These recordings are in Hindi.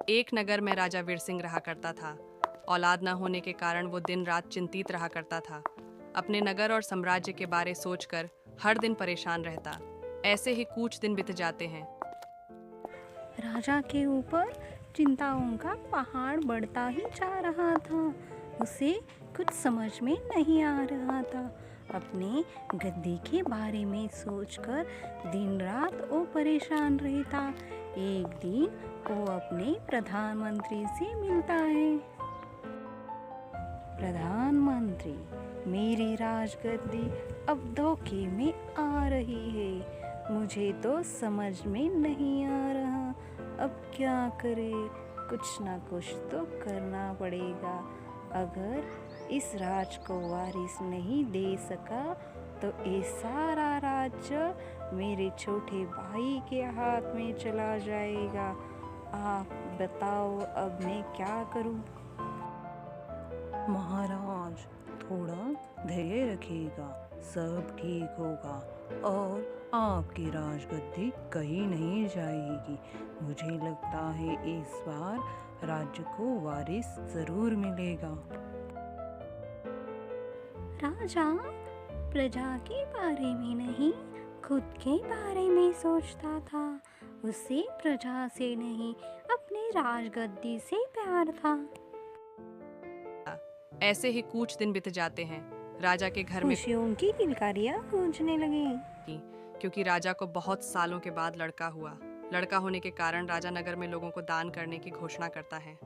एक नगर में राजा वीर सिंह रहा करता था। औलाद न होने के कारण वो दिन रात चिंतित रहा करता था। अपने नगर और साम्राज्य के बारे सोचकर हर दिन परेशान रहता। ऐसे ही कुछ दिन बीत जाते हैं। राजा के ऊपर चिंताओं का पहाड़ बढ़ता ही जा रहा था। उसे कुछ समझ में नहीं आ रहा था। अपने गद्दी के बारे में सोचकर दिन रात वो परेशान रहता। एक दिन वो अपने प्रधानमंत्री से मिलता है। प्रधानमंत्री, मेरी राजगद्दी अब धोखे में आ रही है। मुझे तो समझ में नहीं आ रहा अब क्या करे। कुछ ना कुछ तो करना पड़ेगा। अगर इस राज को वारिस नहीं दे सका तो ये सारा राज्य मेरे छोटे भाई के हाथ में चला जाएगा। आप बताओ अब मैं क्या करूं? महाराज, थोड़ा धैर्य रखिएगा, सब ठीक होगा और आपकी राजगद्दी कहीं नहीं जाएगी। मुझे लगता है इस बार राज्य को वारिस जरूर मिलेगा। राजा प्रजा के बारे में नहीं, खुद के बारे में सोचता था। उसे प्रजा से नहीं, अपनी राजगद्दी से प्यार था। ऐसे ही कुछ दिन बीत जाते हैं। राजा के घर में खुशियों की किलकारियां गूंजने लगी। क्योंकि राजा को बहुत सालों के बाद लड़का हुआ। लड़का होने के कारण राजा नगर में लोगों को दान करने की घोषणा करता है।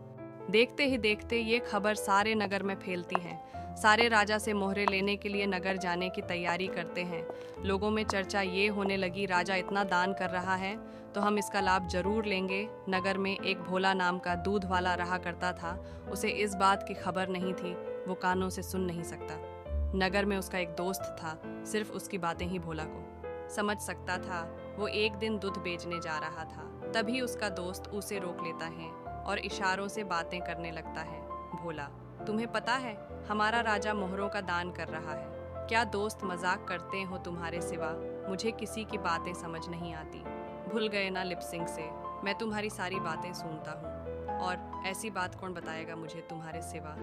देखते ही देखते ये खबर सारे नगर में फैलती है। सारे राजा से मोहरे लेने के लिए नगर जाने की तैयारी करते हैं। लोगों में चर्चा ये होने लगी, राजा इतना दान कर रहा है तो हम इसका लाभ जरूर लेंगे। नगर में एक भोला नाम का दूध वाला रहा करता था। उसे इस बात की खबर नहीं थी, वो कानों से सुन नहीं सकता। नगर में उसका एक दोस्त था, सिर्फ उसकी बातें ही भोला को समझ सकता था। वो एक दिन दूध बेचने जा रहा था, तभी उसका दोस्त उसे रोक लेता है और इशारों से बातें करने लगता है। भोला, तुम्हें पता है हमारा राजा मोहरों का दान कर रहा है। क्या दोस्त मजाक करते हो तुम्हारे सिवा? मुझे किसी की बातें समझ नहीं आती। भूल गए ना लिप सिंह से? मैं तुम्हारी सारी बातें सुनता हूँ और ऐसी बात कौन बताएगा मुझे तुम्हारे सिवा?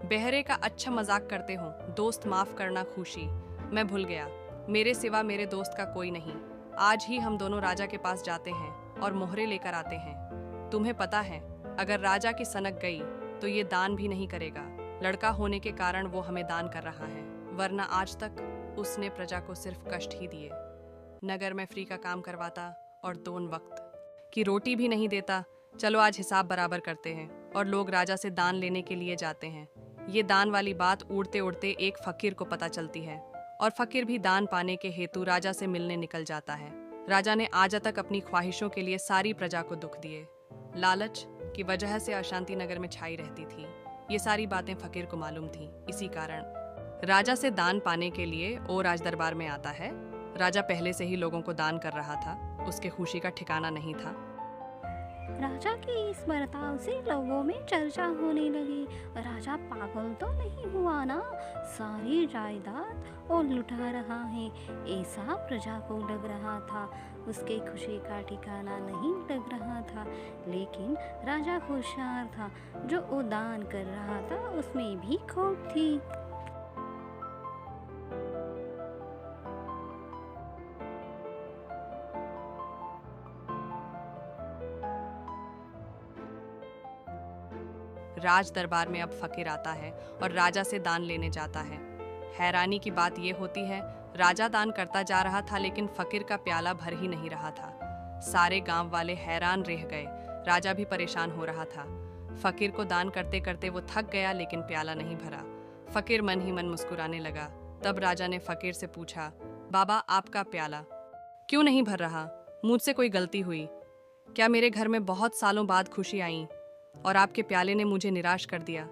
बहरे का अच्छा मजाक करते हो। दोस्त माफ करना खुशी, मैं भूल गया। मेरे सिवा मेरे दोस्त का कोई नहीं। आज ही हम दोनों राजा के पास जाते हैं और मोहरे लेकर आते हैं। तुम्हें पता है अगर राजा की सनक गई तो ये दान भी नहीं करेगा। लड़का होने के कारण वो हमें दान कर रहा है, वरना आज तक उसने प्रजा को सिर्फ कष्ट ही दिए। नगर में फ्री का काम करवाता और दोन वक्त की रोटी भी नहीं देता। चलो आज हिसाब बराबर करते हैं। और लोग राजा से दान लेने के लिए जाते हैं। ये दान वाली बात उड़ते उड़ते एक फकीर को पता चलती है और फकीर भी दान पाने के हेतु राजा से मिलने निकल जाता है। राजा ने आज तक अपनी ख्वाहिशों के लिए सारी प्रजा को दुख दिए। लालच की वजह से अशांति नगर में छाई रहती थी। ये सारी बातें फकीर को मालूम थी। इसी कारण राजा से दान पाने के लिए वो राज दरबार में आता है। राजा पहले से ही लोगों को दान कर रहा था, उसके खुशी का ठिकाना नहीं था। राजा के इस बर्ताव से लोगों में चर्चा होने लगी। राजा पागल तो नहीं हुआ ना? सारी जायदाद वो लुटा रहा है, ऐसा प्रजा को लग रहा था। उसके खुशी का ठिकाना नहीं लग रहा था। लेकिन राजा होशियार था, जो वो दान कर रहा था उसमें भी खोट थी। राज दरबार में अब फकीर आता है और राजा से दान लेने जाता है। हैरानी की बात यह होती है, राजा दान करता जा रहा था लेकिन फकीर का प्याला भर ही नहीं रहा था। सारे गांव वाले हैरान रह गए। राजा भी परेशान हो रहा था। फकीर को दान करते करते वो थक गया लेकिन प्याला नहीं भरा। फकीर मन ही मन मुस्कुराने लगा। तब राजा ने फकीर से पूछा, बाबा आपका प्याला क्यों नहीं भर रहा? मुझसे कोई गलती हुई क्या? मेरे घर में बहुत सालों बाद खुशी आई और आपके प्याले ने मुझे निराश कर दिया।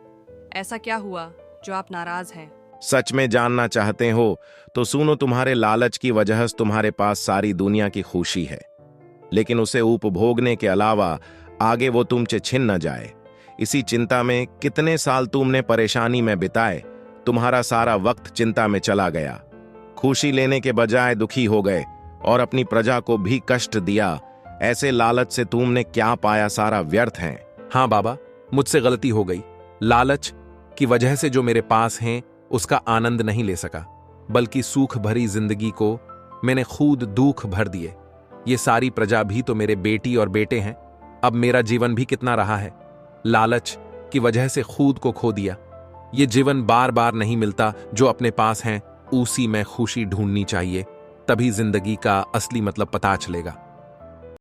ऐसा क्या हुआ जो आप नाराज हैं? सच में जानना चाहते हो तो सुनो, तुम्हारे लालच की वजह से तुम्हारे पास सारी दुनिया की खुशी है, लेकिन उसे उपभोगने के अलावा आगे वो तुमसे छिन न जाए। इसी चिंता में कितने साल तुमने परेशानी में बिताए। तुम्हारा सारा वक्त चिंता में चला गया। खुशी लेने के बजाय दुखी हो गए और अपनी प्रजा को भी कष्ट दिया। ऐसे लालच से तुमने क्या पाया? सारा व्यर्थ है। हाँ बाबा, मुझसे गलती हो गई। लालच की वजह से जो मेरे पास हैं उसका आनंद नहीं ले सका, बल्कि सूख भरी जिंदगी को मैंने खुद दुख भर दिए। ये सारी प्रजा भी तो मेरे बेटी और बेटे हैं। अब मेरा जीवन भी कितना रहा है। लालच की वजह से खुद को खो दिया। ये जीवन बार बार नहीं मिलता। जो अपने पास हैं उसी में खुशी ढूंढनी चाहिए, तभी जिंदगी का असली मतलब पता चलेगा।